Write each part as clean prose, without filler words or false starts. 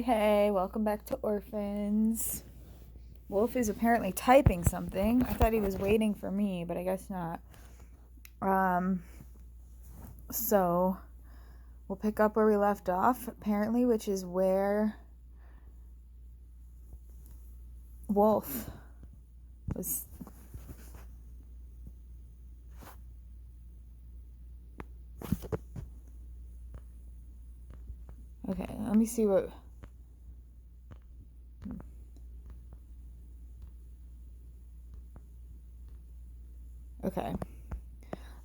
Hey, welcome back to Orphans. Wolf is apparently typing something. I thought he was waiting for me, but I guess not. So we'll pick up where we left off, apparently, which is where Wolf was. Okay, let me see what. Okay.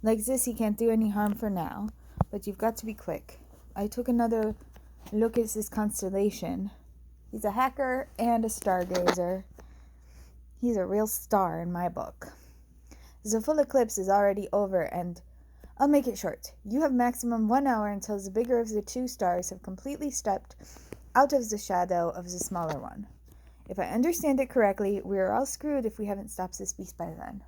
Like this, he can't do any harm for now, but you've got to be quick. I took another look at this constellation. He's a hacker and a stargazer. He's a real star in my book. The full eclipse is already over, and I'll make it short. You have maximum 1 hour until the bigger of the two stars have completely stepped out of the shadow of the smaller one. If I understand it correctly, we are all screwed if we haven't stopped this beast by then.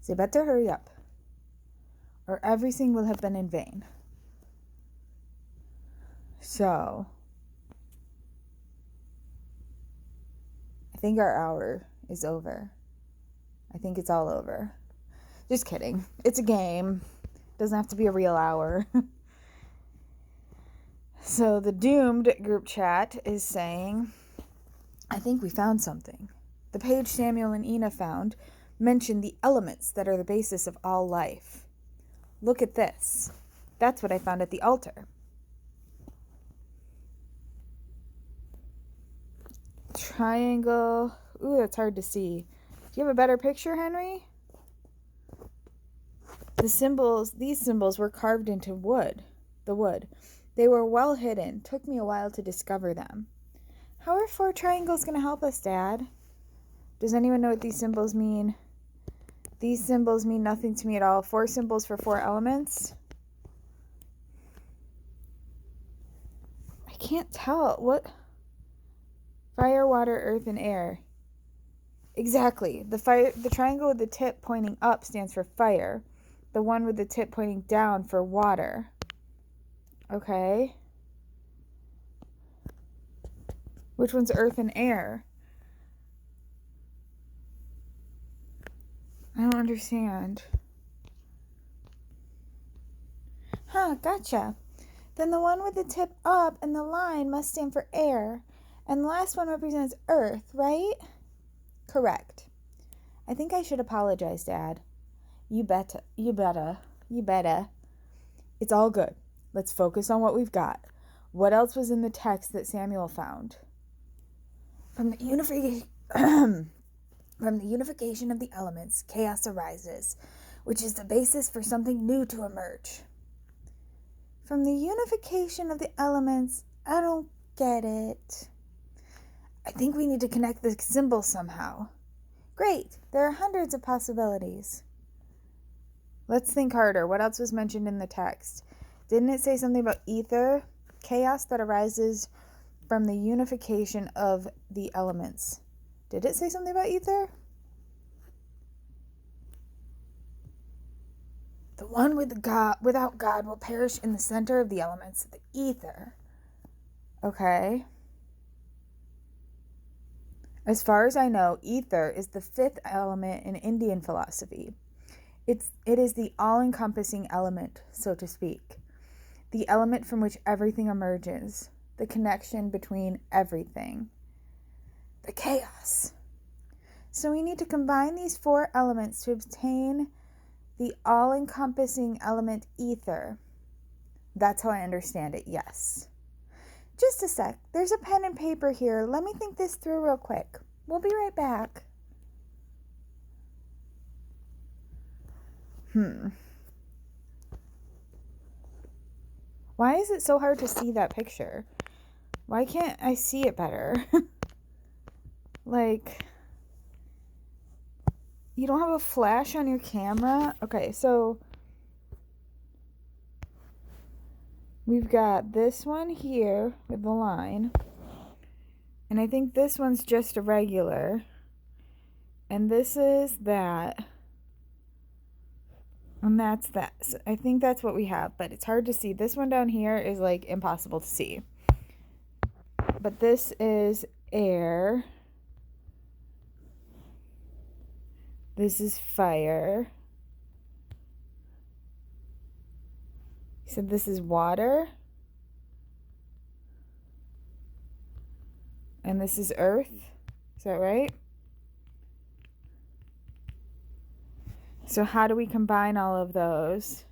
So you better hurry up, or everything will have been in vain. So, I think our hour is over. I think it's all over. Just kidding. It's a game. Doesn't have to be a real hour. So the doomed group chat is saying, I think we found something. The page Samuel and Ina found mentioned the elements that are the basis of all life. Look at this. That's what I found at the altar. Triangle. Ooh, that's hard to see. Do you have a better picture, Henry? These symbols were carved into the wood. They were well hidden. Took me a while to discover them. How are 4 triangles going to help us, Dad? Does anyone know what these symbols mean? These symbols mean nothing to me at all. 4 symbols for 4 elements? I can't tell. What? Fire, water, earth, and air. Exactly. The triangle with the tip pointing up stands for fire. The one with the tip pointing down for water. Okay. Which one's earth and air? I don't understand. Gotcha. Then the one with the tip up and the line must stand for air. And the last one represents earth, right? Correct. I think I should apologize, Dad. You betta. It's all good. Let's focus on what we've got. What else was in the text that Samuel found? From the unification of the elements, chaos arises, which is the basis for something new to emerge. From the unification of the elements, I don't get it. I think we need to connect the symbols somehow. Great, there are hundreds of possibilities. Let's think harder. What else was mentioned in the text? Didn't it say something about ether? Chaos that arises from the unification of the elements. Did it say something about ether? The one without God will perish in the center of the elements, the ether. Okay. As far as I know, ether is the 5th element in Indian philosophy. It is the all-encompassing element, so to speak. The element from which everything emerges. The connection between everything. The chaos. So we need to combine these 4 elements to obtain the all-encompassing element ether. That's how I understand it, yes. Just a sec. There's a pen and paper here. Let me think this through real quick. We'll be right back. Why is it so hard to see that picture? Why can't I see it better? Like, you don't have a flash on your camera? Okay, so we've got this one here with the line. And I think this one's just a regular. And this is that. And that's that. So I think that's what we have, but it's hard to see. This one down here is like impossible to see. But this is air. This is fire. You said this is water. And this is earth. Is that right? So how do we combine all of those?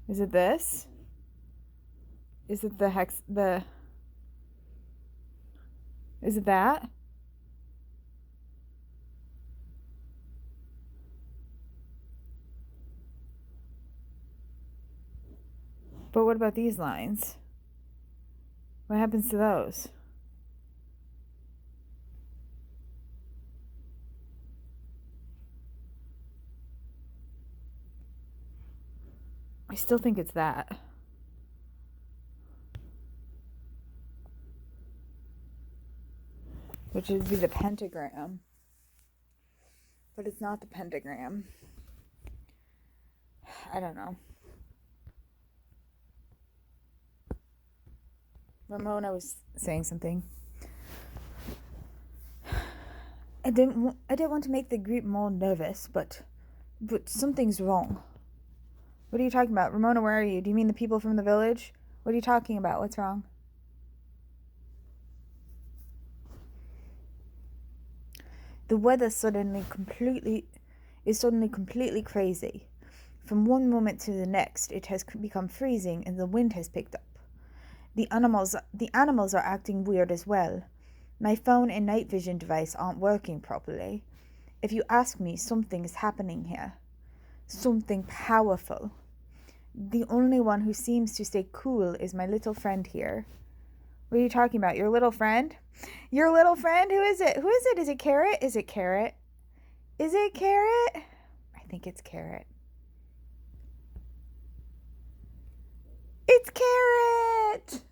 Is it this? Is it is it that? But what about these lines? What happens to those? I still think it's that. Which would be the pentagram. But it's not the pentagram. I don't know. Ramona was saying something. I didn't want to make the group more nervous, but something's wrong. What are you talking about? Ramona, where are you? Do you mean the people from the village? What are you talking about? What's wrong? The weather is suddenly completely crazy. From one moment to the next, it has become freezing and the wind has picked up. The animals are acting weird as well. My phone and night vision device aren't working properly. If you ask me, something is happening here. Something powerful. The only one who seems to stay cool is my little friend here. What are you talking about? Your little friend? Your little friend? Who is it? Who is it? Is it Carrot? Is it Carrot? Is it Carrot? I think it's Carrot. It's Carrot!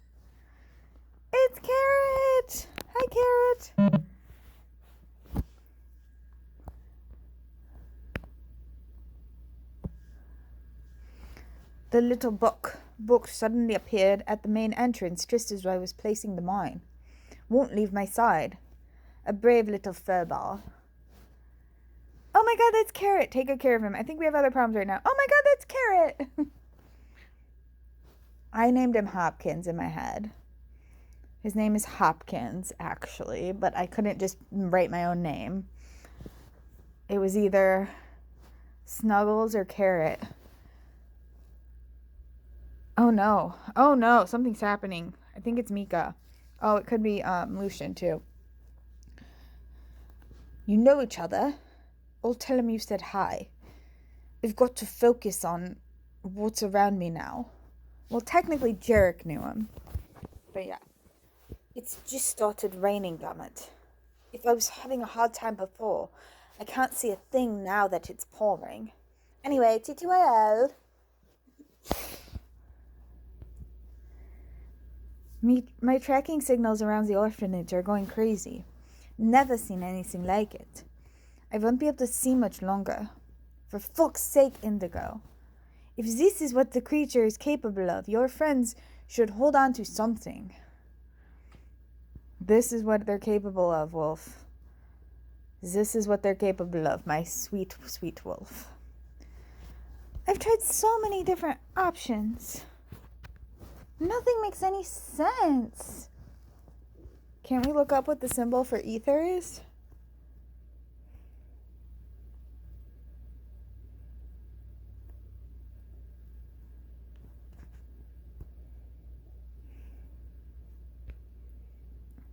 It's Carrot! Hi, Carrot! The little book suddenly appeared at the main entrance just as I was placing the mine. Won't leave my side. A brave little furball. Oh my god, that's Carrot. Take good care of him. I think we have other problems right now. Oh my god, that's Carrot. I named him Hopkins in my head. His name is Hopkins, actually, but I couldn't just write my own name. It was either Snuggles or Carrot. Oh no, something's happening. I think it's Mika. Oh, it could be Lucian too. You know each other? I'll tell him you said hi. I've got to focus on what's around me now. Well, technically Jarek knew him. But yeah. It's just started raining, damn it. If I was having a hard time before, I can't see a thing now that it's pouring. Anyway, TTYL. My tracking signals around the orphanage are going crazy. Never seen anything like it. I won't be able to see much longer. For fuck's sake, Indigo. If this is what the creature is capable of, your friends should hold on to something. This is what they're capable of, Wolf. This is what they're capable of, my sweet, sweet Wolf. I've tried so many different options. Nothing makes any sense. Can't we look up what the symbol for ether is?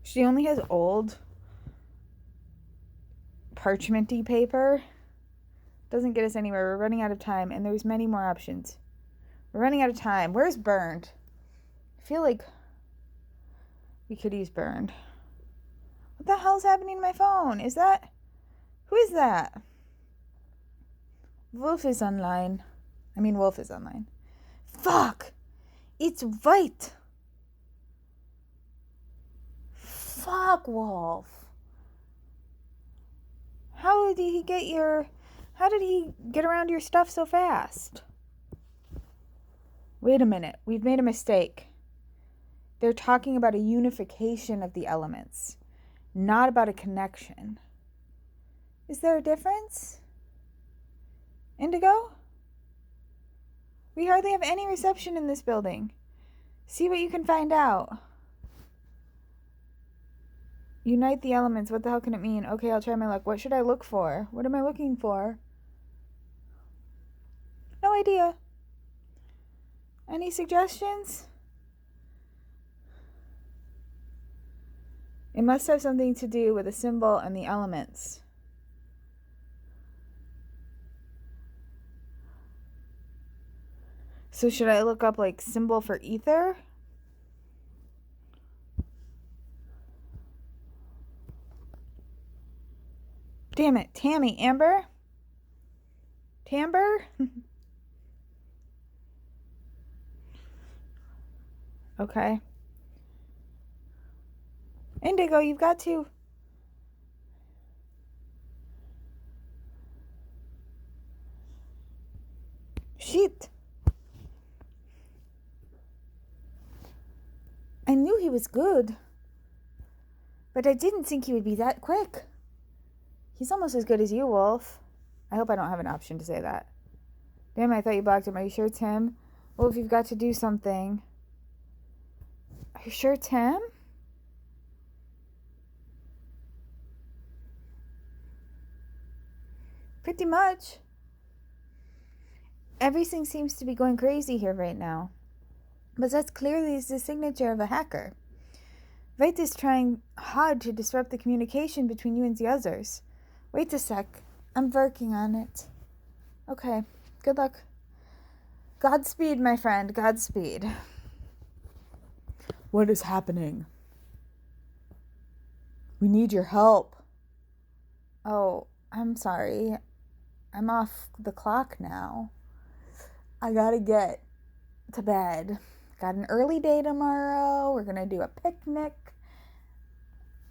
She only has old parchmenty paper. Doesn't get us anywhere. We're running out of time, and there's many more options. We're running out of time. Where's burned? I feel like we could use burned. What the hell's happening to my phone? Is that... Who is that? Wolf is online. Wolf is online. Fuck! It's white! Fuck, Wolf. How did he get around your stuff so fast? Wait a minute. We've made a mistake. They're talking about a unification of the elements, not about a connection. Is there a difference? Indigo? We hardly have any reception in this building. See what you can find out. Unite the elements. What the hell can it mean? Okay, I'll try my luck. What should I look for? What am I looking for? No idea. Any suggestions? It must have something to do with a symbol and the elements. So should I look up like symbol for ether? Damn it. Tammy. Amber? Tamber? Okay. Indigo, you've got to... Shit. I knew he was good, but I didn't think he would be that quick. He's almost as good as you, Wolf. I hope I don't have an option to say that. Damn, I thought you blocked him. Are you sure it's him? Wolf, you've got to do something. Are you sure it's him? Pretty much. Everything seems to be going crazy here right now. But that's clearly the signature of a hacker. Veit is trying hard to disrupt the communication between you and the others. Wait a sec. I'm working on it. Okay. Good luck. Godspeed, my friend. Godspeed. What is happening? We need your help. Oh, I'm sorry. I'm off the clock now. I gotta get to bed. Got an early day tomorrow. We're gonna do a picnic.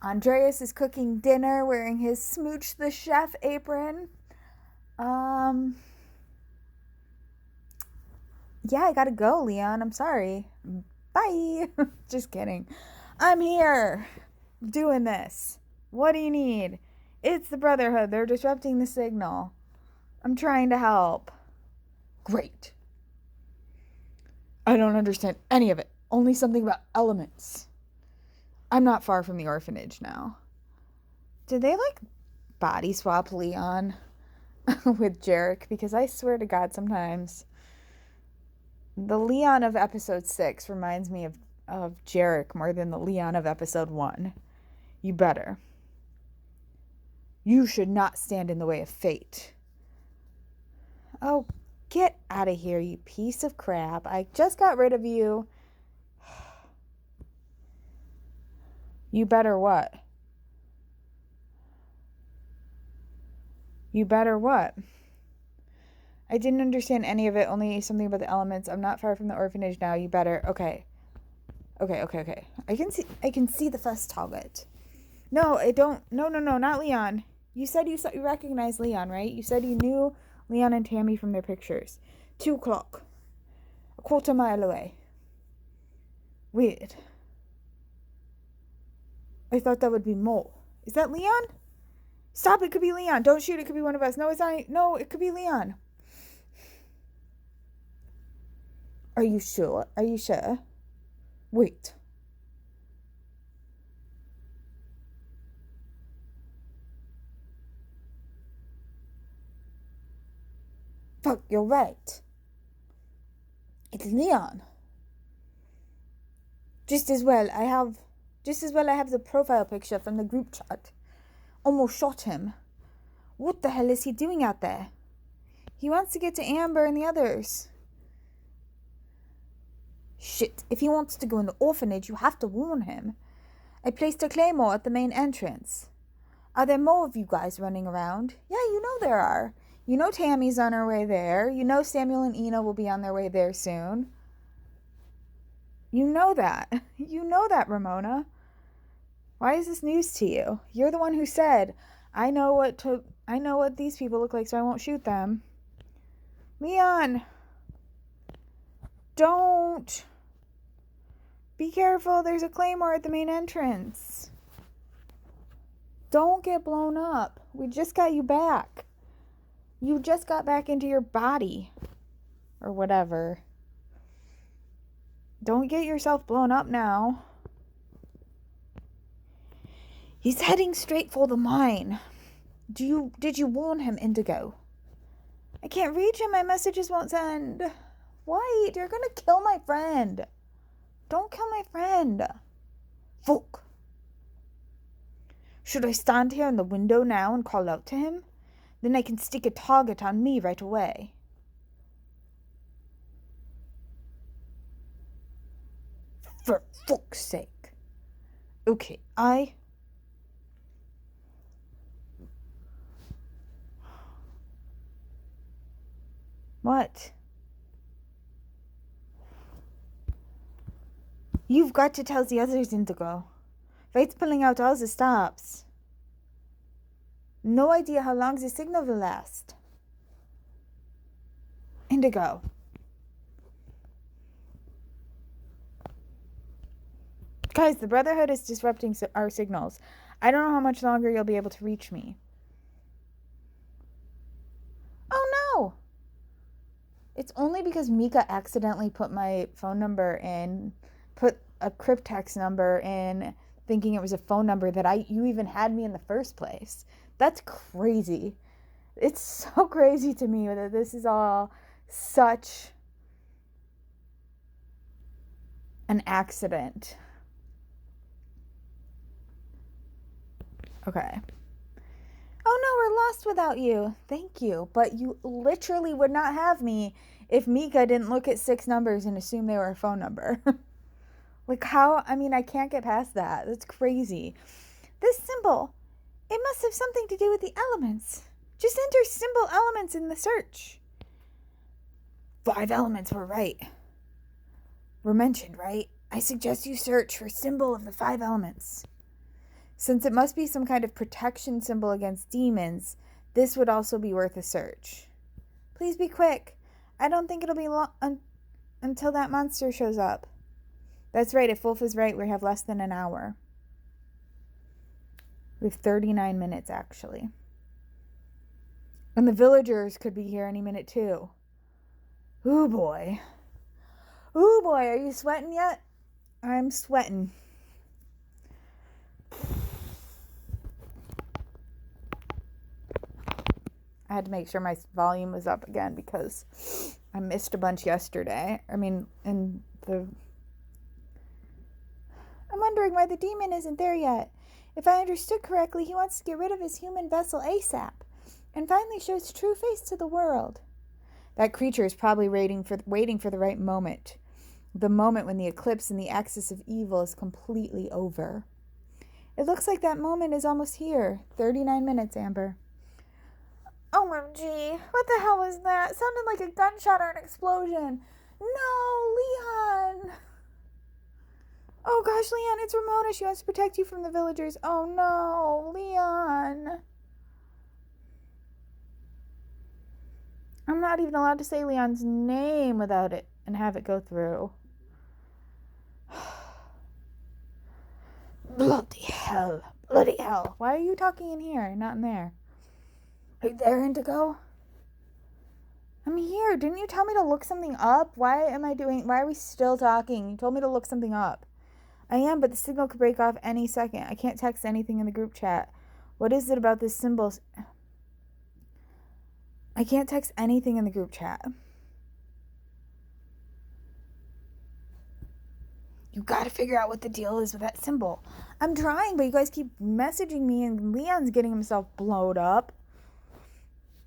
Andreas is cooking dinner wearing his Smooch the Chef apron. Yeah, I gotta go, Leon. I'm sorry. Bye. Just kidding. I'm here doing this. What do you need? It's the Brotherhood. They're disrupting the signal. I'm trying to help. Great. I don't understand any of it. Only something about elements. I'm not far from the orphanage now. Did they like body swap Leon with Jarek? Because I swear to God, sometimes the Leon of episode 6 reminds me of Jarek more than the Leon of episode 1. You better. You should not stand in the way of fate. Oh, get out of here, you piece of crap. I just got rid of you. You better what? You better what? I didn't understand any of it, only something about the elements. I'm not far from the orphanage now. You better. Okay. Okay. I can see the first target. No, I don't. No, not Leon. You said you recognized Leon, right? You said you knew Leon and Tammy from their pictures. 2 o'clock. A quarter mile away. Weird. I thought that would be more. Is that Leon? Stop, it could be Leon. Don't shoot, it could be one of us. No, it's not. No, it could be Leon. Are you sure? Are you sure? Wait. Fuck, you're right. It's Leon. Just as well I have the profile picture from the group chat. Almost shot him. What the hell is he doing out there? He wants to get to Amber and the others. Shit, if he wants to go in the orphanage, you have to warn him. I placed a claymore at the main entrance. Are there more of you guys running around? Yeah, you know there are. You know Tammy's on her way there. You know Samuel and Ina will be on their way there soon. You know that. You know that, Ramona. Why is this news to you? You're the one who said, I know what to I know what these people look like, so I won't shoot them. Leon! Don't! Be careful, there's a claymore at the main entrance. Don't get blown up. We just got you back. You just got back into your body. Or whatever. Don't get yourself blown up now. He's heading straight for the mine. Did you warn him, Indigo? I can't reach him. My messages won't send. White, you're gonna kill my friend. Don't kill my friend. Fuck. Should I stand here in the window now and call out to him? Then I can stick a target on me right away. For fuck's sake. Okay, What? You've got to tell the others, Indigo. Fight's pulling out all the stops. No idea how long the signal will last. Indigo. Guys, the Brotherhood is disrupting our signals. I don't know how much longer you'll be able to reach me. Oh no! It's only because Mika accidentally put my phone number in, put a cryptex number in, thinking it was a phone number that you even had me in the first place. That's crazy. It's so crazy to me that this is all such an accident. Okay. Oh no, we're lost without you. Thank you. But you literally would not have me if Mika didn't look at 6 numbers and assume they were a phone number. Like how? I mean, I can't get past that. That's crazy. This symbol, it must have something to do with the elements. Just enter symbol elements in the search. 5 elements were mentioned, right? I suggest you search for symbol of the 5 elements. Since it must be some kind of protection symbol against demons, this would also be worth a search. Please be quick. I don't think it'll be long until that monster shows up. That's right, if Wolf is right, we have less than an hour. We have 39 minutes, actually. And the villagers could be here any minute, too. Ooh, boy. Ooh, boy, are you sweating yet? I'm sweating. I had to make sure my volume was up again because I missed a bunch yesterday. I'm wondering why the demon isn't there yet. If I understood correctly, he wants to get rid of his human vessel ASAP and finally show his true face to the world. That creature is probably waiting for the right moment. The moment when the eclipse and the axis of evil is completely over. It looks like that moment is almost here. 39 minutes, Amber. OMG, what the hell was that? It sounded like a gunshot or an explosion. No, Leon. Oh gosh, Leon, it's Ramona. She wants to protect you from the villagers. Oh no, Leon. I'm not even allowed to say Leon's name without it and have it go through. Bloody hell. Bloody hell. Why are you talking in here, not in there? Are you there, Indigo? I'm here. Didn't you tell me to look something up? Why are we still talking? You told me to look something up. I am, but the signal could break off any second. I can't text anything in the group chat. What is it about this symbol? I can't text anything in the group chat. You gotta figure out what the deal is with that symbol. I'm trying, but you guys keep messaging me and Leon's getting himself blowed up.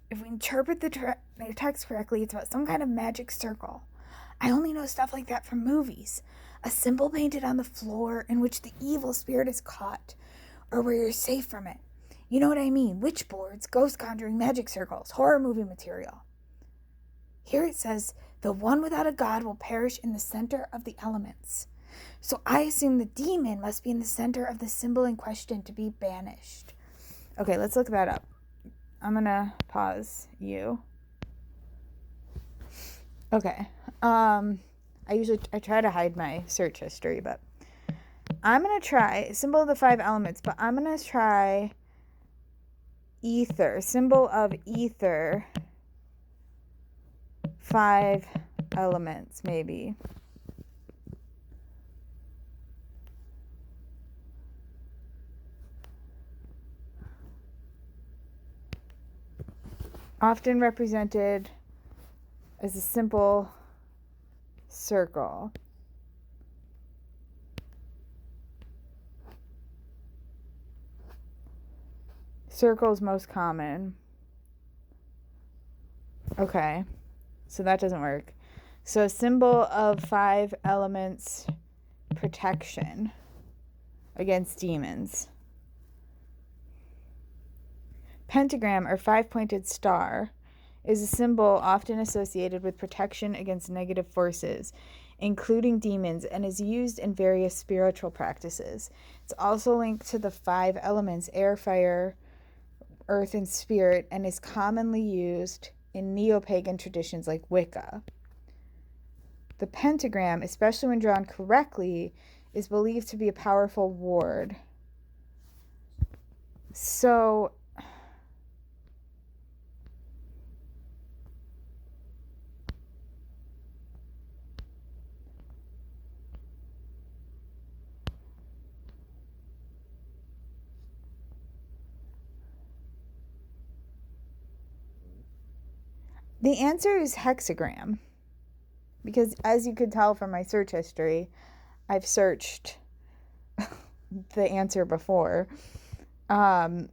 If we interpret the text correctly, it's about some kind of magic circle. I only know stuff like that from movies. A symbol painted on the floor in which the evil spirit is caught, or where you're safe from it. You know what I mean? Witch boards, ghost conjuring, magic circles, horror movie material. Here it says, the one without a god will perish in the center of the elements. So I assume the demon must be in the center of the symbol in question to be banished. Okay, let's look that up. I'm gonna pause you. Okay. I try to hide my search history, but I'm gonna try symbol of the 5 elements, but I'm gonna try ether, symbol of ether, 5 elements, maybe. Often represented as a simple circle. Circle is most common. Okay, so that doesn't work. So symbol of 5 elements, protection against demons. Pentagram or 5-pointed star is a symbol often associated with protection against negative forces, including demons, and is used in various spiritual practices. It's also linked to the 5 elements, air, fire, earth, and spirit, and is commonly used in neo-pagan traditions like Wicca. The pentagram, especially when drawn correctly, is believed to be a powerful ward. So the answer is hexagram, because as you could tell from my search history, I've searched the answer before. And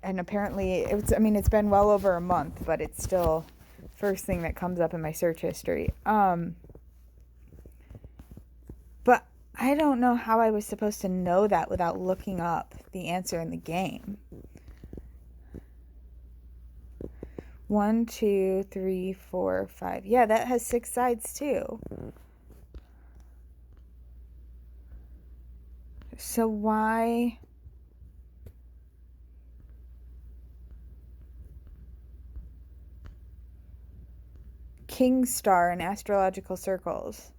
apparently it's been well over a month, but it's still first thing that comes up in my search history. But I don't know how I was supposed to know that without looking up the answer in the game. 1, 2, 3, 4, 5. Yeah, that has 6 sides too. So why? King star in astrological circles.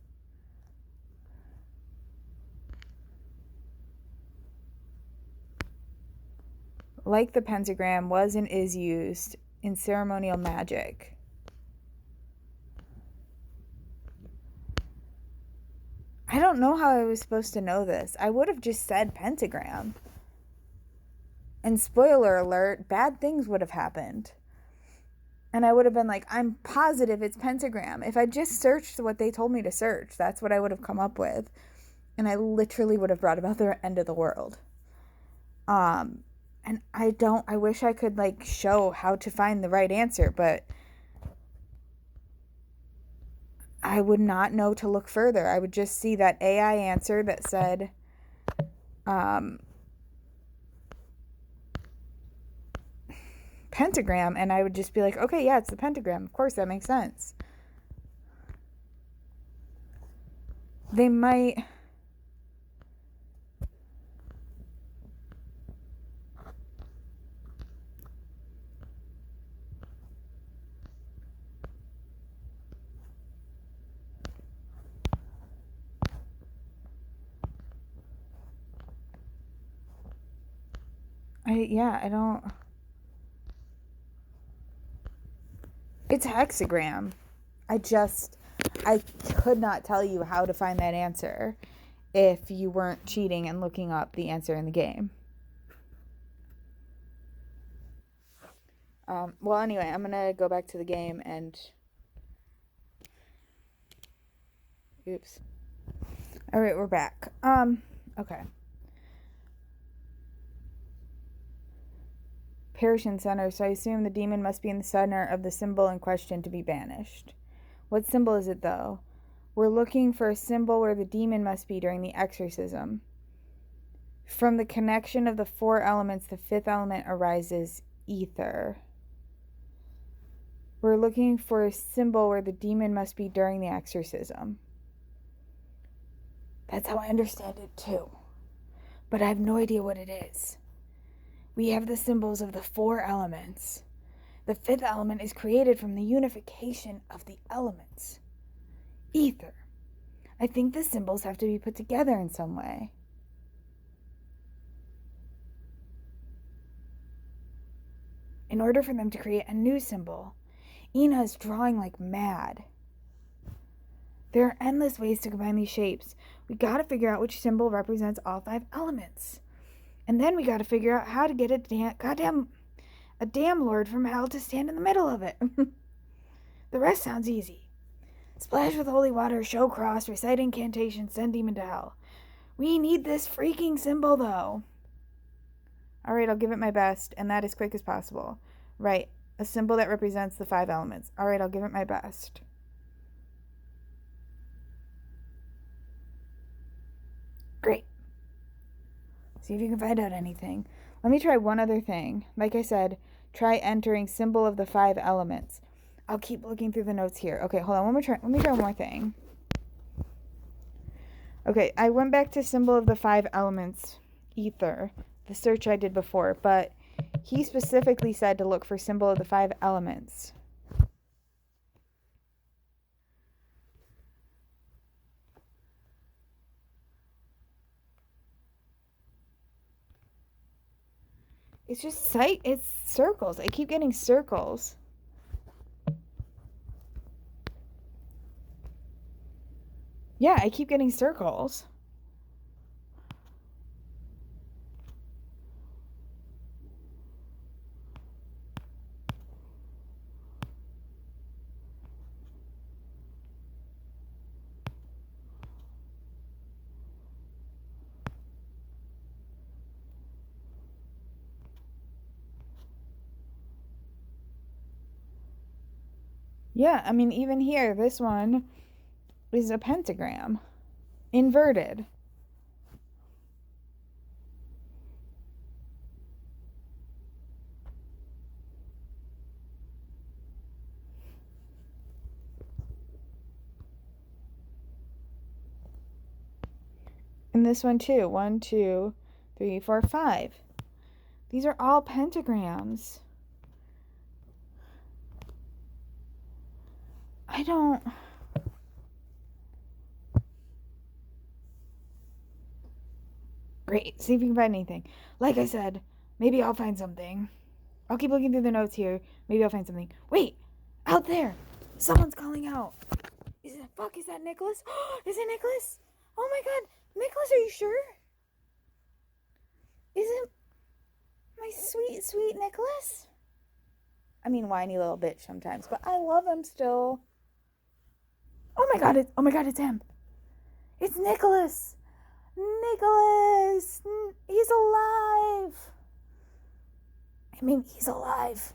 Like the pentagram, was and is used in ceremonial magic. I don't know how I was supposed to know this. I would have just said pentagram. And spoiler alert, bad things would have happened. And I would have been like, I'm positive it's pentagram. If I just searched what they told me to search, that's what I would have come up with. And I literally would have brought about the end of the world. And I wish I could show how to find the right answer, but I would not know to look further. I would just see that AI answer that said, pentagram, and I would just be like, okay, yeah, it's the pentagram. Of course, that makes sense. They might... I don't... It's hexagram. I could not tell you how to find that answer if you weren't cheating and looking up the answer in the game. Well, anyway, I'm gonna go back to the game and... Oops. Alright, we're back. Okay. Persian center, so I assume the demon must be in the center of the symbol in question to be banished. What symbol is it, though? We're looking for a symbol where the demon must be during the exorcism. From the connection of the 4 elements, the 5th element arises ether. We're looking for a symbol where the demon must be during the exorcism. That's how I understand it, too. But I have no idea what it is. we have the symbols of the 4 elements. The 5th element is created from the unification of the elements. Ether. I think the symbols have to be put together in some way. In order for them to create a new symbol, Ina is drawing like mad. There are endless ways to combine these shapes. We gotta figure out which symbol represents all 5 elements. And then we gotta figure out how to get a damn lord from hell to stand in the middle of it. The rest sounds easy. Splash with holy water, show cross, recite incantation, send demon to hell. We need this freaking symbol, though. Alright, I'll give it my best, and that as quick as possible. Right, a symbol that represents the 5 elements. Alright, I'll give it my best. Great. See if you can find out anything. Let me try one other thing. Like I said, try entering symbol of the 5 elements. I'll keep looking through the notes here. Okay, hold on. Let me try one more thing. Okay, I went back to symbol of the 5 elements, ether, the search I did before, but he specifically said to look for symbol of the 5 elements. It's just it's circles. I keep getting circles. Yeah, I keep getting circles. Yeah, I mean, even here, this one is a pentagram. Inverted. And this one too. 1, 2, 3, 4, 5. These are all pentagrams. I don't... Great. See if you can find anything. Like I said, maybe I'll find something. I'll keep looking through the notes here. Maybe I'll find something. Wait! Out there! Someone's calling out. Is that Nicolas? Is it Nicolas? Oh my god! Nicolas, are you sure? Is it my sweet, sweet Nicolas? I mean, whiny little bitch sometimes, but I love him still. Oh my god, it's him. It's Nicolas. Nicolas! He's alive! I mean, he's alive.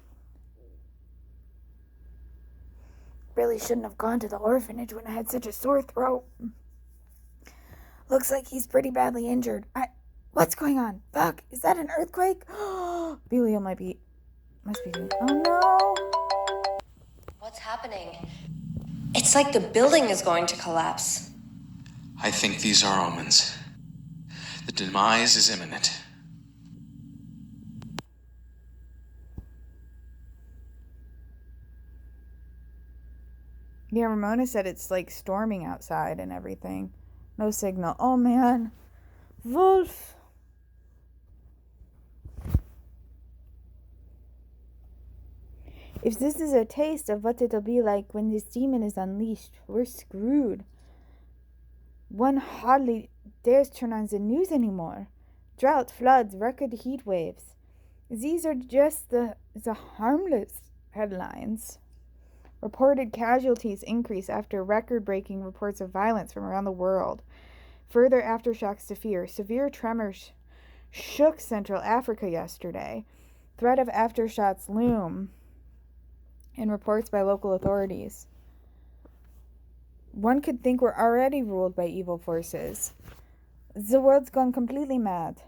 Really shouldn't have gone to the orphanage when I had such a sore throat. Looks like he's pretty badly injured. What's going on? Fuck, is that an earthquake? Belio must be... Oh no! What's happening? It's like the building is going to collapse. I think these are omens. The demise is imminent. Yeah, Ramona said it's like storming outside and everything. No signal. Oh man. Wolf. If this is a taste of what it'll be like when this demon is unleashed, we're screwed. One hardly dares turn on the news anymore. Drought, floods, record heat waves. These are just the harmless headlines. Reported casualties increase after record-breaking reports of violence from around the world. Further aftershocks to fear. Severe tremors shook Central Africa yesterday. Threat of aftershocks loom in reports by local authorities. One could think we're already ruled by evil forces. The world's gone completely mad.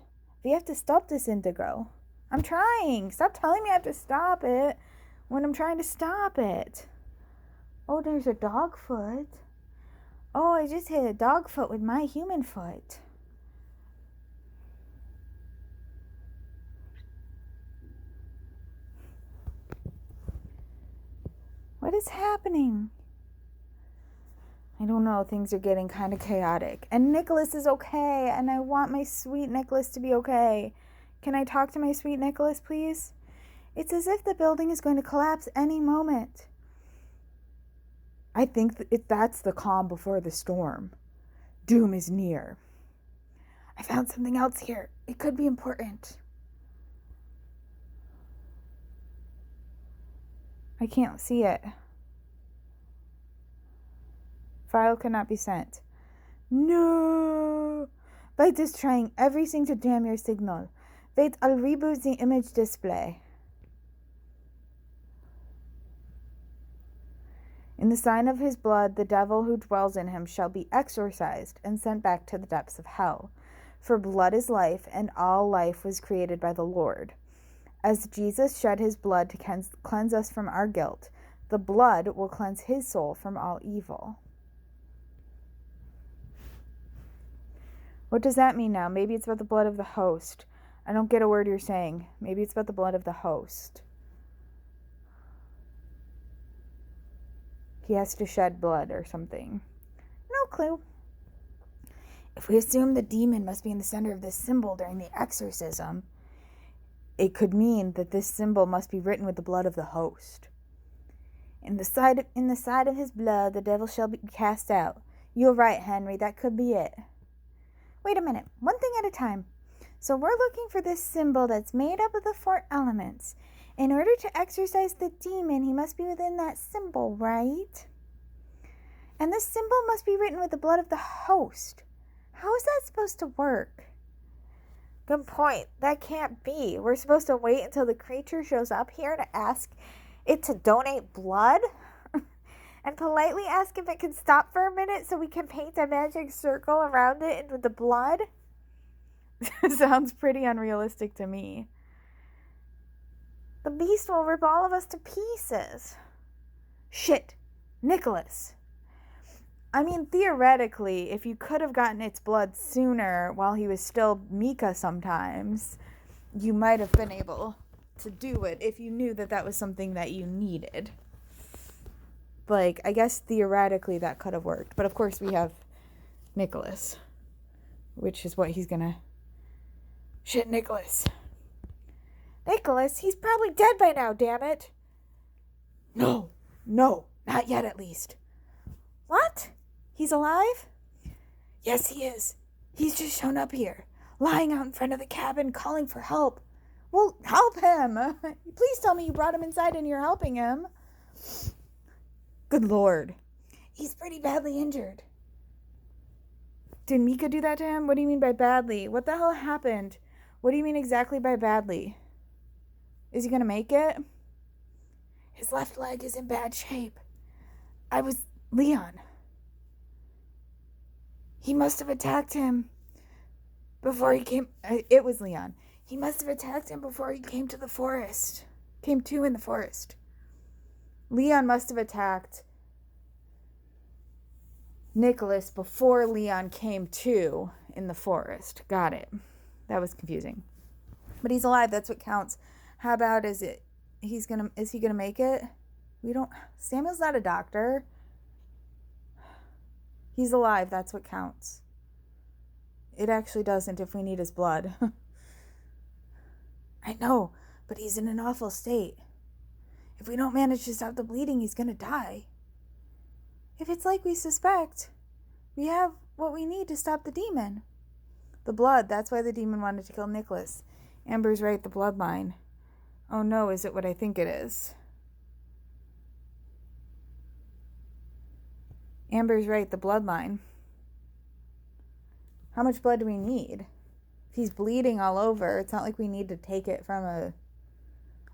We have to stop this, Indigo. I'm trying. Stop telling me I have to stop it when I'm trying to stop it. Oh, there's a dog foot. Oh, I just hit a dog foot with my human foot. What is happening? I don't know. Things are getting kind of chaotic. And Nicolas is okay. And I want my sweet Nicolas to be okay. Can I talk to my sweet Nicolas, please? It's as if the building is going to collapse any moment. I think that's the calm before the storm. Doom is near. I found something else here. It could be important. I can't see it. File cannot be sent. No! Byte is trying everything to jam your signal. Wait, I'll reboot the image display. In the sign of his blood, the devil who dwells in him shall be exorcised and sent back to the depths of hell. For blood is life, and all life was created by the Lord. As Jesus shed his blood to cleanse us from our guilt, the blood will cleanse his soul from all evil. What does that mean now? Maybe it's about the blood of the host. I don't get a word you're saying. Maybe it's about the blood of the host. He has to shed blood or something. No clue. If we assume the demon must be in the center of this symbol during the exorcism, it could mean that this symbol must be written with the blood of the host. In the side of his blood, the devil shall be cast out. You're right, Henry. That could be it. Wait a minute. One thing at a time. So we're looking for this symbol that's made up of the 4 elements. In order to exorcise the demon, he must be within that symbol, right? And this symbol must be written with the blood of the host. How is that supposed to work? Good point. That can't be. We're supposed to wait until the creature shows up here to ask it to donate blood? And politely ask if it can stop for a minute so we can paint a magic circle around it with the blood? Sounds pretty unrealistic to me. The beast will rip all of us to pieces. Shit. Nicolas. I mean, theoretically, if you could have gotten its blood sooner while he was still Mika sometimes, you might have been able to do it if you knew that that was something that you needed. Like, I guess theoretically that could have worked. But of course we have Nicolas, which is what he's gonna... Shit, Nicolas. Nicolas, he's probably dead by now, damn it. No, not yet at least. What? He's alive? Yes, he is. He's just shown up here, lying out in front of the cabin, calling for help. Well, help him. Please tell me you brought him inside and you're helping him. Good Lord. He's pretty badly injured. Did Mika do that to him? What do you mean by badly? What the hell happened? What do you mean exactly by badly? Is he going to make it? His left leg is in bad shape. Leon. He must have attacked him before he came... It was Leon. He must have attacked him before he came to the forest. Came to in the forest. Leon must have attacked Nicolas before Leon came to in the forest. Got it. That was confusing. But he's alive. That's what counts. How about is he gonna make it? Samuel's not a doctor. He's alive. That's what counts. It actually doesn't if we need his blood. I know, but he's in an awful state. If we don't manage to stop the bleeding, he's gonna die. If it's like we suspect, we have what we need to stop the demon. The blood, that's why the demon wanted to kill Nicolas. Amber's right, the bloodline. Oh no, is it what I think it is? Amber's right, the bloodline. How much blood do we need? If he's bleeding all over, it's not like we need to take it from a...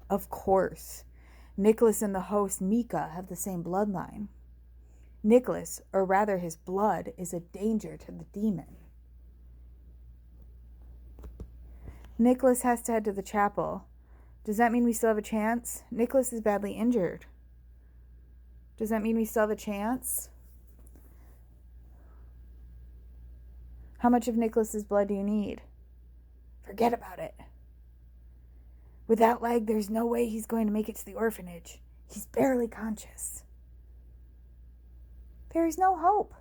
Of course. Nicolas and the host, Mika, have the same bloodline. Nicolas, or rather his blood, is a danger to the demon. Nicolas has to head to the chapel. Does that mean we still have a chance? Nicolas is badly injured. Does that mean we still have a chance? How much of Nicolas's blood do you need? Forget about it. With that leg, there's no way he's going to make it to the orphanage. He's barely conscious. There's no hope.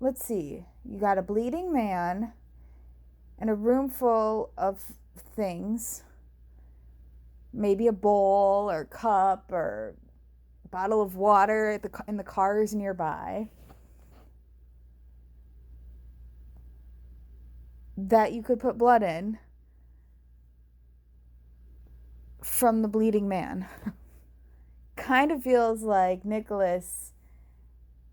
Let's see. You got a bleeding man and a room full of things. Maybe a bowl or cup or a bottle of water in the cars nearby that you could put blood in from the bleeding man. Kind of feels like Nicolas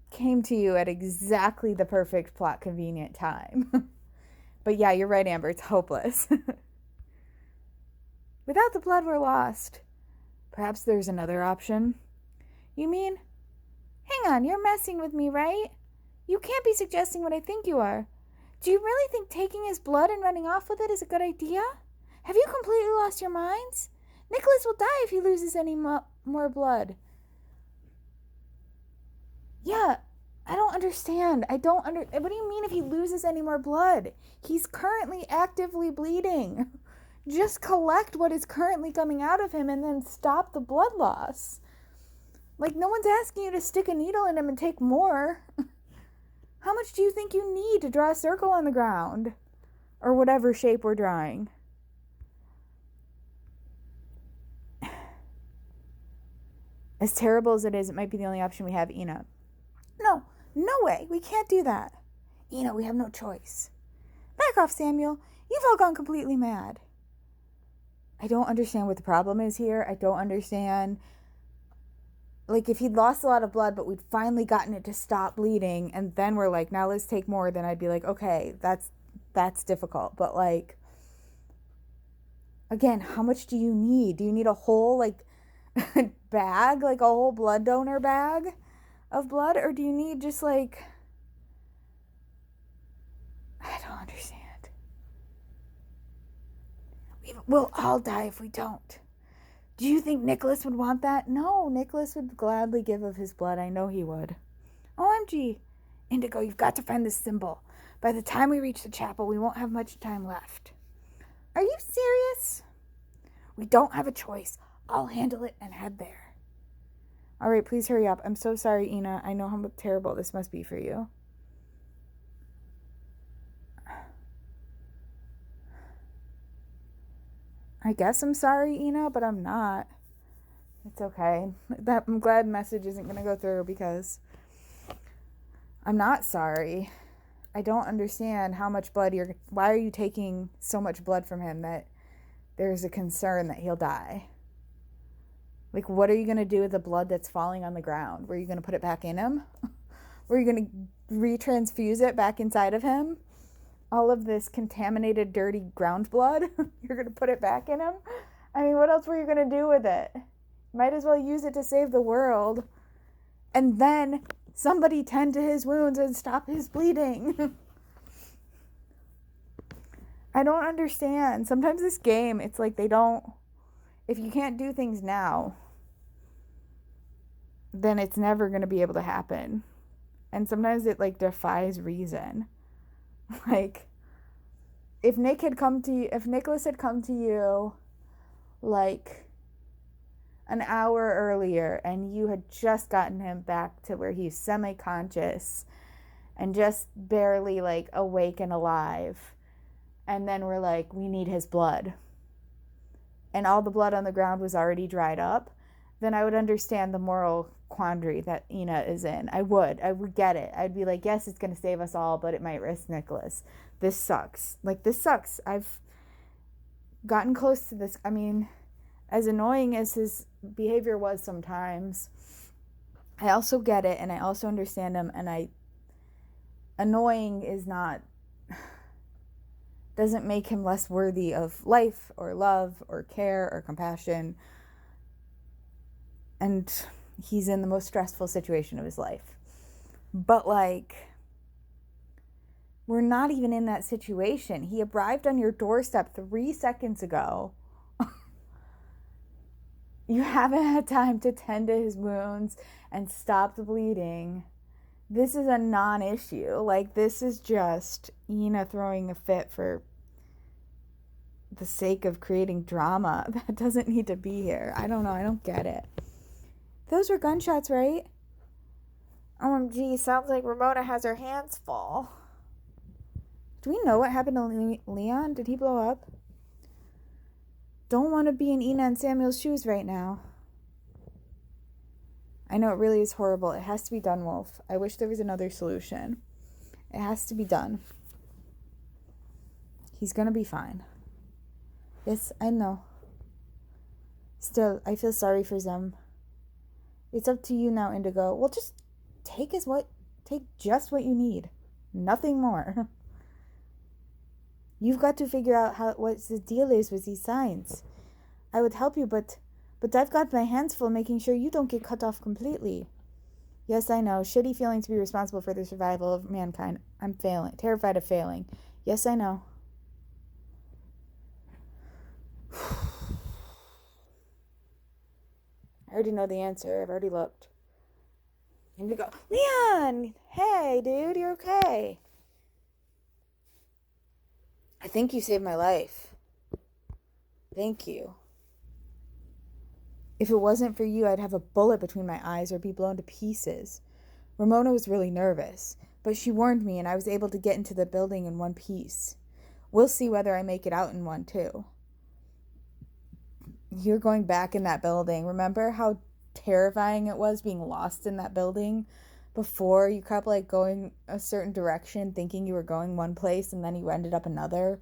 came to you at exactly the perfect plot convenient time. But yeah, you're right, Amber. It's hopeless. Without the blood, we're lost. Perhaps there's another option. You mean? Hang on, you're messing with me, right? You can't be suggesting what I think you are. Do you really think taking his blood and running off with it is a good idea? Have you completely lost your minds? Nicolas will die if he loses any more blood. Yeah, I don't understand. What do you mean if he loses any more blood? He's currently actively bleeding. Just collect what is currently coming out of him and then stop the blood loss. Like, no one's asking you to stick a needle in him and take more. How much do you think you need to draw a circle on the ground? Or whatever shape we're drawing. As terrible as it is, it might be the only option we have, Ina. No way. We can't do that. Ina, we have no choice. Back off, Samuel. You've all gone completely mad. I don't understand what the problem is here. I don't understand. Like, if he'd lost a lot of blood, but we'd finally gotten it to stop bleeding, and then we're like, now let's take more, then I'd be like, okay, that's difficult. But, like, again, how much do you need? Do you need a whole, like, bag, like a whole blood donor bag of blood? Or do you need just, like, I don't understand. We'll all die if we don't. Do you think Nicolas would want that? No, Nicolas would gladly give of his blood. I know he would. OMG. Indigo, you've got to find this symbol. By the time we reach the chapel, we won't have much time left. Are you serious? We don't have a choice. I'll handle it and head there. All right, please hurry up. I'm so sorry, Ina. I know how terrible this must be for you. I guess I'm sorry, Ina, but I'm not. It's okay. I'm glad message isn't going to go through because I'm not sorry. I don't understand how much blood why are you taking so much blood from him that there's a concern that he'll die? Like, what are you going to do with the blood that's falling on the ground? Were you going to put it back in him? Were you going to retransfuse it back inside of him? All of this contaminated, dirty ground blood, you're going to put it back in him? I mean, what else were you going to do with it? Might as well use it to save the world. And then somebody tend to his wounds and stop his bleeding. I don't understand. Sometimes this game, it's like if you can't do things now, then it's never going to be able to happen. And sometimes it, like, defies reason. Like, if Nicolas had come to you, like, an hour earlier and you had just gotten him back to where he's semi-conscious and just barely, like, awake and alive, and then we're like, we need his blood, and all the blood on the ground was already dried up, then I would understand the moral quandary that Ina is in. I would get it. I'd be like, yes, it's going to save us all, but it might risk Nicolas. This sucks. Like, this sucks. I've gotten close to this. I mean, as annoying as his behavior was sometimes, I also get it, and I also understand him, and annoying doesn't make him less worthy of life or love or care or compassion. And he's in the most stressful situation of his life. But, like, we're not even in that situation. He arrived on your doorstep 3 seconds ago. You haven't had time to tend to his wounds and stop the bleeding. This is a non-issue. Like, this is just Ina throwing a fit for the sake of creating drama that doesn't need to be here. I don't know. I don't get it. Those were gunshots, right? OMG, sounds like Ramona has her hands full. Do we know what happened to Leon? Did he blow up? Don't want to be in Ina and Samuel's shoes right now. I know it really is horrible. It has to be done, Wolf. I wish there was another solution. It has to be done. He's gonna be fine. Yes, I know. Still, I feel sorry for them. It's up to you now, Indigo. Well, just take just what you need. Nothing more. You've got to figure out what the deal is with these signs. I would help you, but I've got my hands full making sure you don't get cut off completely. Yes, I know. Shitty feeling to be responsible for the survival of mankind. I'm terrified of failing. Yes, I know. I already know the answer. I've already looked. Indigo. Leon! Hey, dude, you're okay. I think you saved my life. Thank you. If it wasn't for you, I'd have a bullet between my eyes or be blown to pieces. Ramona was really nervous, but she warned me and I was able to get into the building in one piece. We'll see whether I make it out in one, too. You're going back in that building. Remember how terrifying it was being lost in that building? Before, you kept like going a certain direction thinking you were going one place and then you ended up another.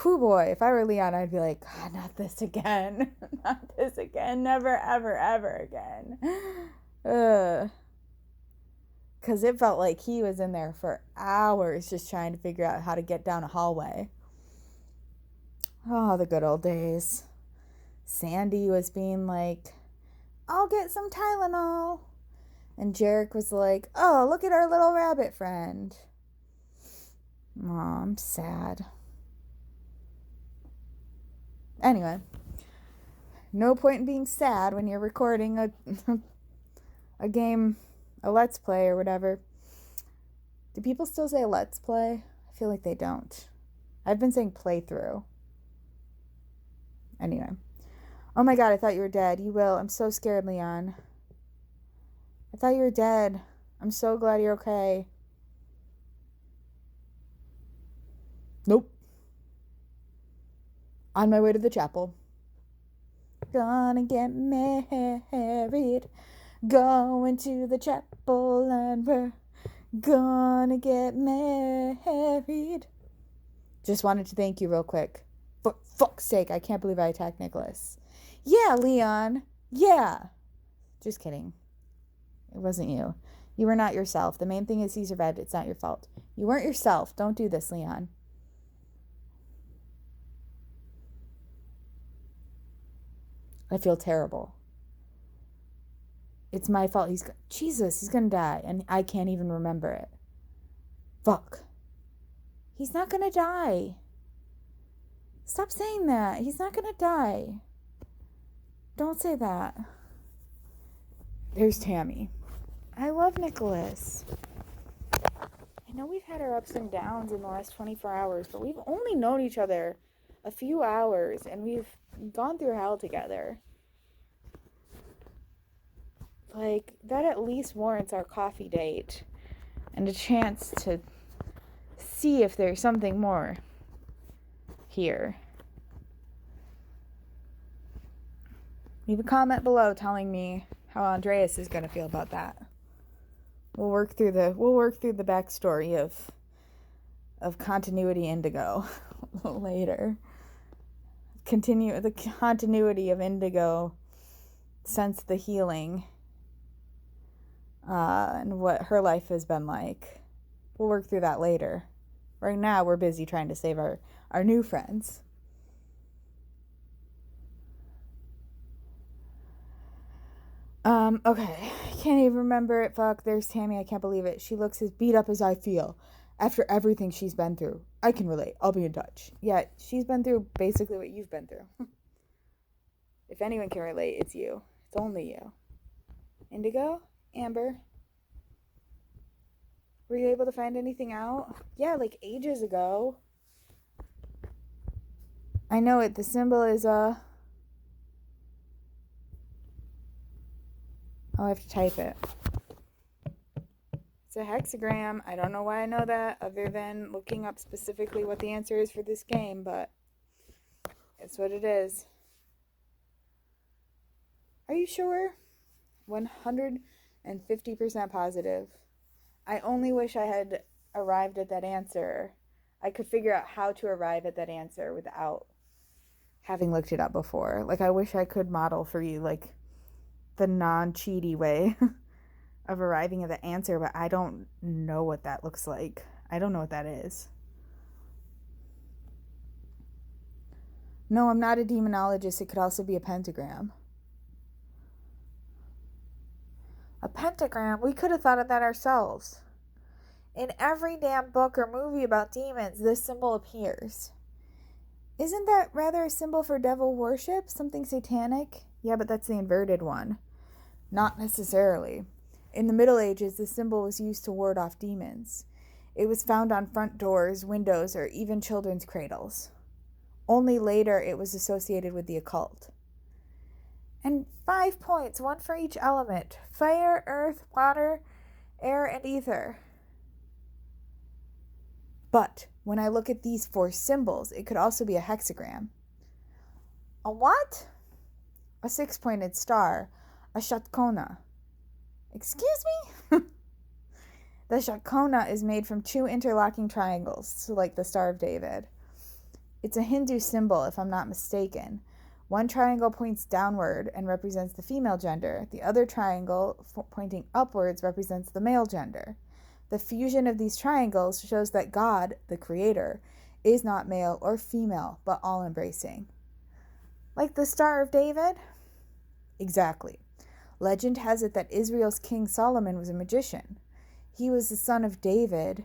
Whew, boy, if I were Leon, I'd be like, God, not this again. Not this again. Never, ever, ever again. Because it felt like he was in there for hours just trying to figure out how to get down a hallway. Oh, the good old days. Sandy was being like, I'll get some Tylenol. And Jarek was like, oh, look at our little rabbit friend. Aw, I'm sad. Anyway, no point in being sad when you're recording a game, a Let's Play or whatever. Do people still say Let's Play? I feel like they don't. I've been saying playthrough. Anyway. Oh my God, I thought you were dead. You will. I'm so scared, Leon. I thought you were dead. I'm so glad you're okay. Nope. On my way to the chapel. Gonna get married. Going to the chapel and we're gonna get married. Just wanted to thank you real quick. For fuck's sake, I can't believe I attacked Nicolas. Yeah, Leon. Yeah. Just kidding. It wasn't you. You were not yourself. The main thing is he survived. It's not your fault. You weren't yourself. Don't do this, Leon. I feel terrible. It's my fault. He's gonna die, and I can't even remember it. Fuck. He's not gonna die. Stop saying that. He's not gonna die. Don't say that. There's Tammy. I love Nicolas. I know we've had our ups and downs in the last 24 hours, but we've only known each other a few hours, and we've gone through hell together. Like, that at least warrants our coffee date and a chance to see if there's something more here. Leave a comment below telling me how Andreas is going to feel about that. We'll work through the backstory of continuity Indigo later. Continue the continuity of Indigo since the healing and what her life has been like. We'll work through that later. Right now, we're busy trying to save our new friends. Okay. I can't even remember it. Fuck, there's Tammy. I can't believe it. She looks as beat up as I feel after everything she's been through. I can relate. I'll be in touch. Yeah, she's been through basically what you've been through. If anyone can relate, it's you. It's only you. Indigo? Amber? Were you able to find anything out? Yeah, like ages ago. I know it. The symbol is, Oh, I have to type it. It's a hexagram. I don't know why I know that other than looking up specifically what the answer is for this game, but it's what it is. Are you sure? 150% positive. I only wish I had arrived at that answer. I could figure out how to arrive at that answer without having looked it up before. Like, I wish I could model for you, like, the non-cheaty way of arriving at the answer, but I don't know what that looks like. I don't know what that is. No, I'm not a demonologist. It could also be a pentagram. A pentagram? We could have thought of that ourselves. In every damn book or movie about demons, this symbol appears. Isn't that rather a symbol for devil worship? Something satanic? Yeah, but that's the inverted one. Not necessarily. In the Middle Ages, the symbol was used to ward off demons. It was found on front doors, windows, or even children's cradles. Only later it was associated with the occult. And 5 points, one for each element: fire, earth, water, air, and ether. But when I look at these 4 symbols, it could also be a hexagram. A what? A 6-pointed star. A shatkona. Excuse me? The shatkona is made from 2 interlocking triangles, so like the Star of David. It's a Hindu symbol, if I'm not mistaken. One triangle points downward and represents the female gender. The other triangle, pointing upwards, represents the male gender. The fusion of these triangles shows that God, the Creator, is not male or female, but all-embracing. Like the Star of David? Exactly. Legend has it that Israel's King Solomon was a magician. He was the son of David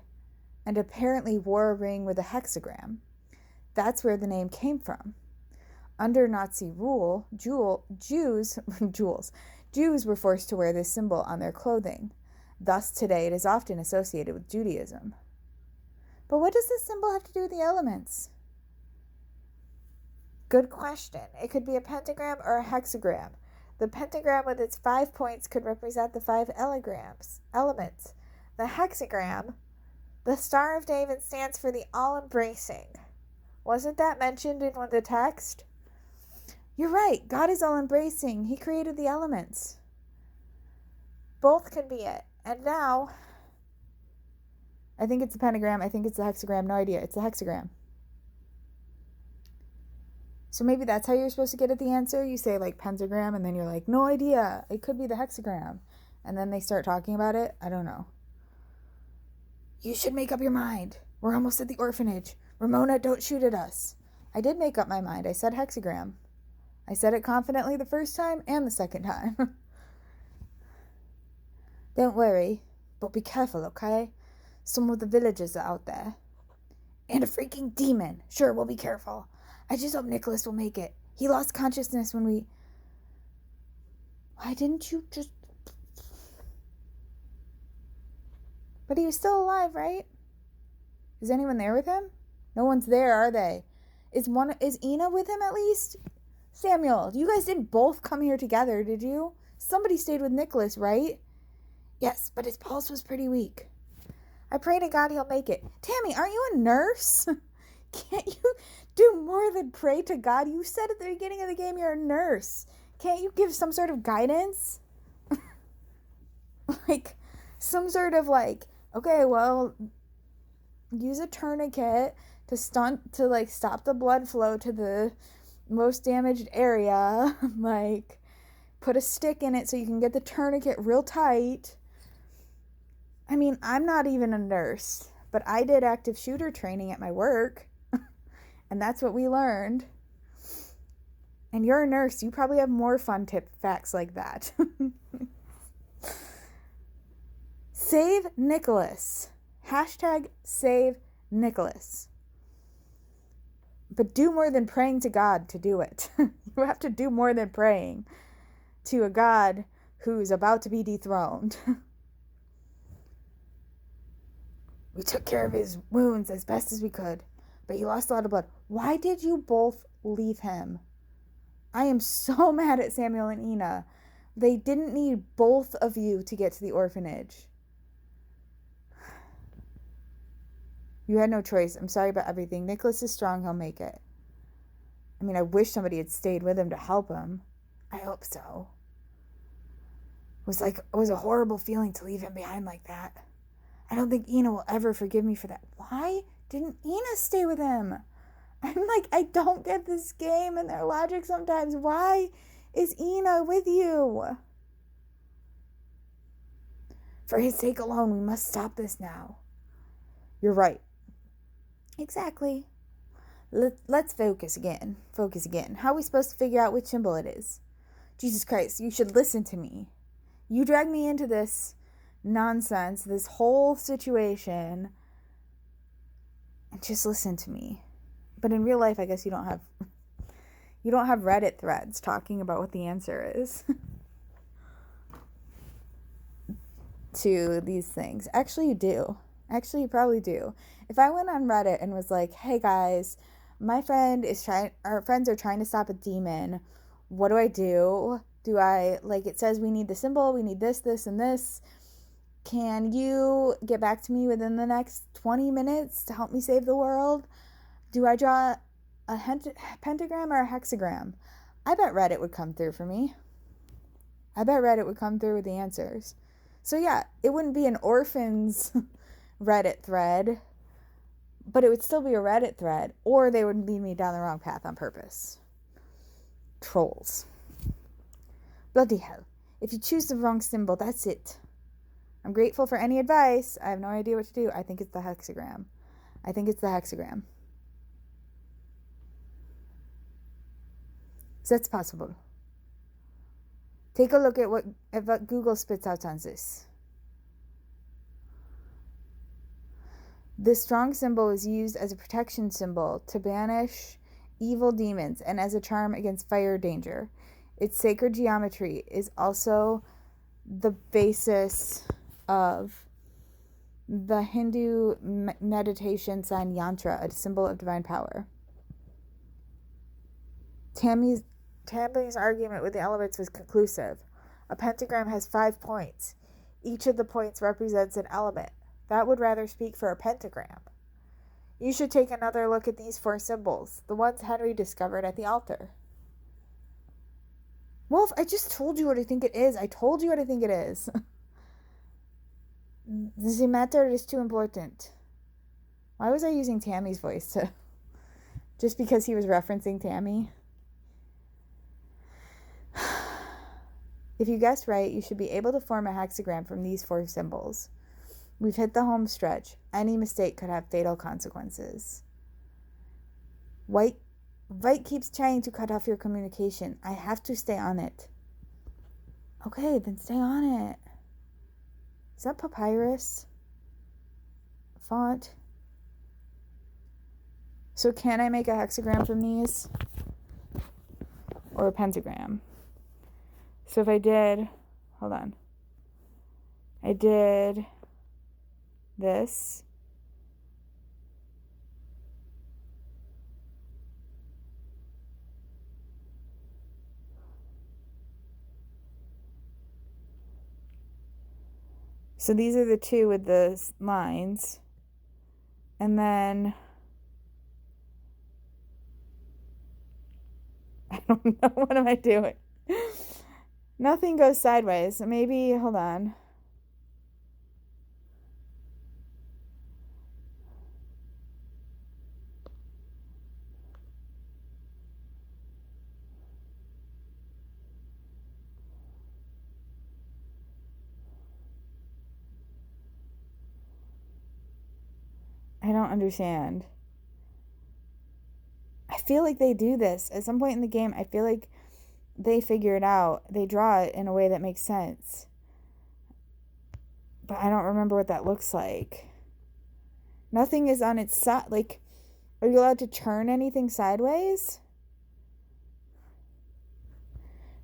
and apparently wore a ring with a hexagram. That's where the name came from. Under Nazi rule, Jews were forced to wear this symbol on their clothing. Thus, today it is often associated with Judaism. But what does this symbol have to do with the elements? Good question. It could be a pentagram or a hexagram. The pentagram with its 5 points could represent the 5 elements. The hexagram, the Star of David, stands for the all-embracing. Wasn't that mentioned in the text? You're right. God is all-embracing. He created the elements. Both can be it. And now, I think it's a pentagram. I think it's a hexagram. No idea. It's a hexagram. So maybe that's how you're supposed to get at the answer. You say like pentagram and then you're like, no idea. It could be the hexagram. And then they start talking about it. I don't know. You should make up your mind. We're almost at the orphanage. Ramona, don't shoot at us. I did make up my mind. I said hexagram. I said it confidently the first time and the second time. Don't worry, but be careful, okay? Some of the villagers are out there. And a freaking demon. Sure, we'll be careful. I just hope Nicolas will make it. He lost consciousness when we... Why didn't you just... But he was still alive, right? Is anyone there with him? No one's there, are they? Is Ina with him at least? Samuel, you guys didn't both come here together, did you? Somebody stayed with Nicolas, right? Yes, but his pulse was pretty weak. I pray to God he'll make it. Tammy, aren't you a nurse? Can't you do more than pray to God? You said at the beginning of the game you're a nurse. Can't you give some sort of guidance? Like, some sort of like, okay, well, use a tourniquet to stop the blood flow to the most damaged area. Like, put a stick in it so you can get the tourniquet real tight. I mean, I'm not even a nurse, but I did active shooter training at my work, and that's what we learned. And you're a nurse. You probably have more fun facts like that. Save Nicolas. Hashtag save Nicolas. But do more than praying to God to do it. You have to do more than praying to a God who's about to be dethroned. We took care of his wounds as best as we could, but he lost a lot of blood. Why did you both leave him? I am so mad at Samuel and Ina. They didn't need both of you to get to the orphanage. You had no choice. I'm sorry about everything. Nicolas is strong. He'll make it. I mean, I wish somebody had stayed with him to help him. I hope so. It was a horrible feeling to leave him behind like that. I don't think Ina will ever forgive me for that. Why didn't Ina stay with him? I'm like, I don't get this game and their logic sometimes. Why is Ina with you? For his sake alone, we must stop this now. You're right. Exactly. Let's focus again. Focus again. How are we supposed to figure out which symbol it is? Jesus Christ, you should listen to me. You dragged me into this nonsense, this whole situation, and just listen to me. But in real life, I guess you don't have Reddit threads talking about what the answer is to these things. Actually, you do. Actually, you probably do. If I went on Reddit and was like, hey guys, our friends are trying to stop a demon. What do I do? Do I, it says we need the symbol, we need this, this, and this. Can you get back to me within the next 20 minutes to help me save the world? Do I draw a pentagram or a hexagram? I bet Reddit would come through for me. I bet Reddit would come through with the answers. So yeah, it wouldn't be an Orphans Reddit thread, but it would still be a Reddit thread, or they would lead me down the wrong path on purpose. Trolls. Bloody hell. If you choose the wrong symbol, that's it. I'm grateful for any advice. I have no idea what to do. I think it's the hexagram. So that's possible. Take a look at what Google spits out on this. This strong symbol is used as a protection symbol to banish evil demons and as a charm against fire danger. Its sacred geometry is also the basis of the Hindu meditation sign yantra, a symbol of divine power. Tammy's argument with the elements was conclusive. A pentagram has 5 points. Each of the points represents an element. That would rather speak for a pentagram. You should take another look at these 4 symbols, the ones Henry discovered at the altar. Wolf, I just told you what I think it is. The matter is too important. Why was I using Tammy's voice just because he was referencing Tammy? If you guess right, you should be able to form a hexagram from these 4 symbols. We've hit the home stretch. Any mistake could have fatal consequences. White keeps trying to cut off your communication. I have to stay on it. Okay, then stay on it. Is that papyrus? Font? So can I make a hexagram from these? Or a pentagram? So if I did, hold on. I did this. So these are the 2 with the lines. And then I don't know, what am I doing? Nothing goes sideways. Maybe, hold on. I don't understand. I feel like they do this. At some point in the game, I feel like they figure it out. They draw it in a way that makes sense. But I don't remember what that looks like. Nothing is on its side. Are you allowed to turn anything sideways?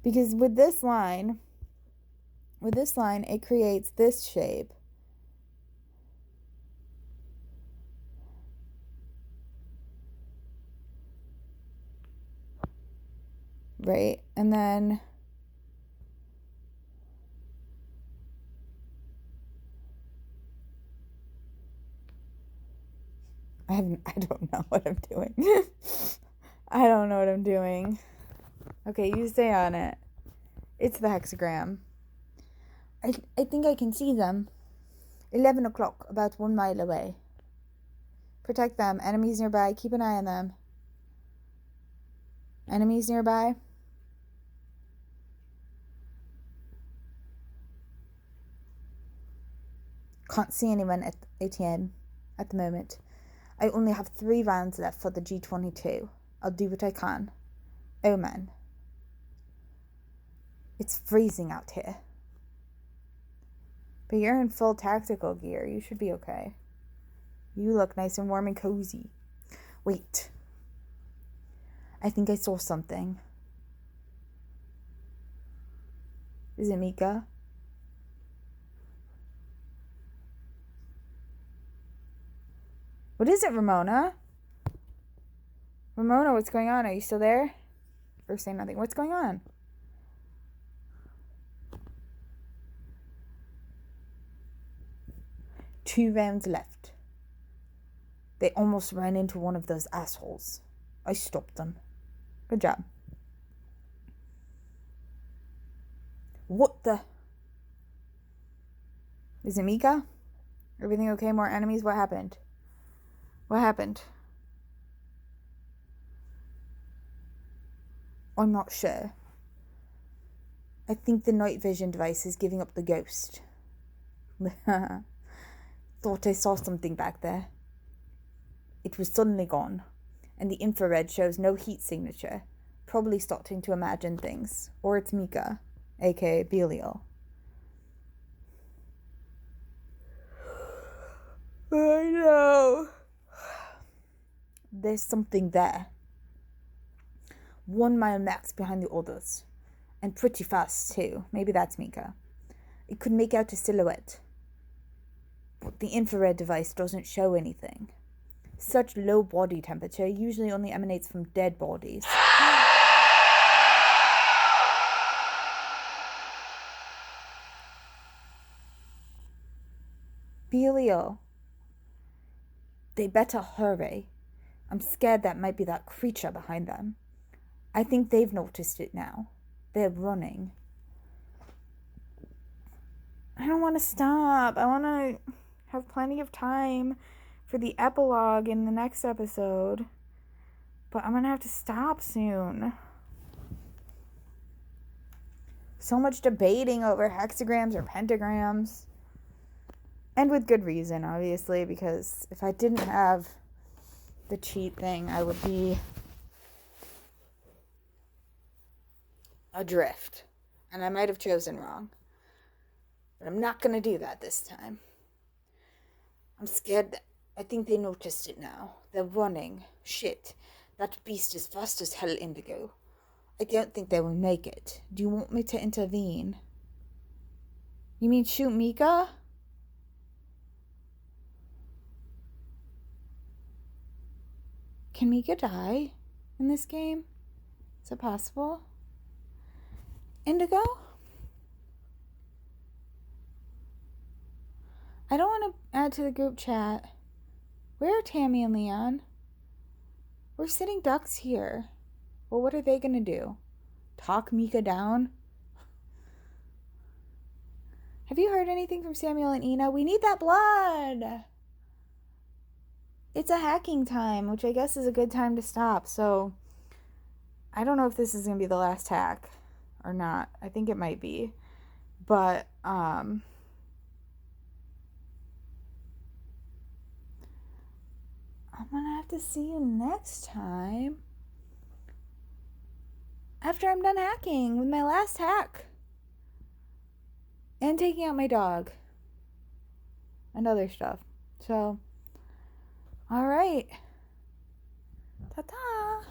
Because with this line, it creates this shape. Right? And then I don't know what I'm doing. I don't know what I'm doing. Okay, you stay on it. It's the hexagram. I think I can see them. 11 o'clock, about 1 mile away. Protect them. Enemies nearby. Keep an eye on them. Enemies nearby. Can't see anyone at ATM at the moment. I only have 3 rounds left for the G22. I'll do what I can. Oh man. It's freezing out here. But you're in full tactical gear. You should be okay. You look nice and warm and cozy. Wait. I think I saw something. Is it Mika? What is it, Ramona? Ramona, what's going on? Are you still there? Or say nothing. What's going on? Two rounds left. They almost ran into one of those assholes. I stopped them. Good job. What the? Is it Mika? Everything okay? More enemies? What happened? What happened? I'm not sure. I think the night vision device is giving up the ghost. Thought I saw something back there. It was suddenly gone, and the infrared shows no heat signature. Probably starting to imagine things. Or it's Mika, aka Belial. I know. There's something there. 1 mile max behind the others. And pretty fast, too. Maybe that's Mika. It could make out a silhouette. But the infrared device doesn't show anything. Such low body temperature usually only emanates from dead bodies. Belial. They better hurry. I'm scared that might be that creature behind them. I think they've noticed it now. They're running. I don't want to stop. I want to have plenty of time for the epilogue in the next episode. But I'm going to have to stop soon. So much debating over hexagrams or pentagrams. And with good reason, obviously, because if I didn't have the cheat thing, I would be adrift. And I might have chosen wrong. But I'm not going to do that this time. I'm scared that I think they noticed it now. They're running. Shit. That beast is fast as hell, Indigo. I don't think they will make it. Do you want me to intervene? You mean shoot Mika? Can Mika die in this game? Is it possible? Indigo? I don't want to add to the group chat. Where are Tammy and Leon? We're sitting ducks here. Well, what are they going to do? Talk Mika down? Have you heard anything from Samuel and Ina? We need that blood! It's a hacking time, which I guess is a good time to stop. So, I don't know if this is going to be the last hack or not. I think it might be. But, I'm going to have to see you next time. After I'm done hacking with my last hack. And taking out my dog. And other stuff. So, alright. Ta-ta!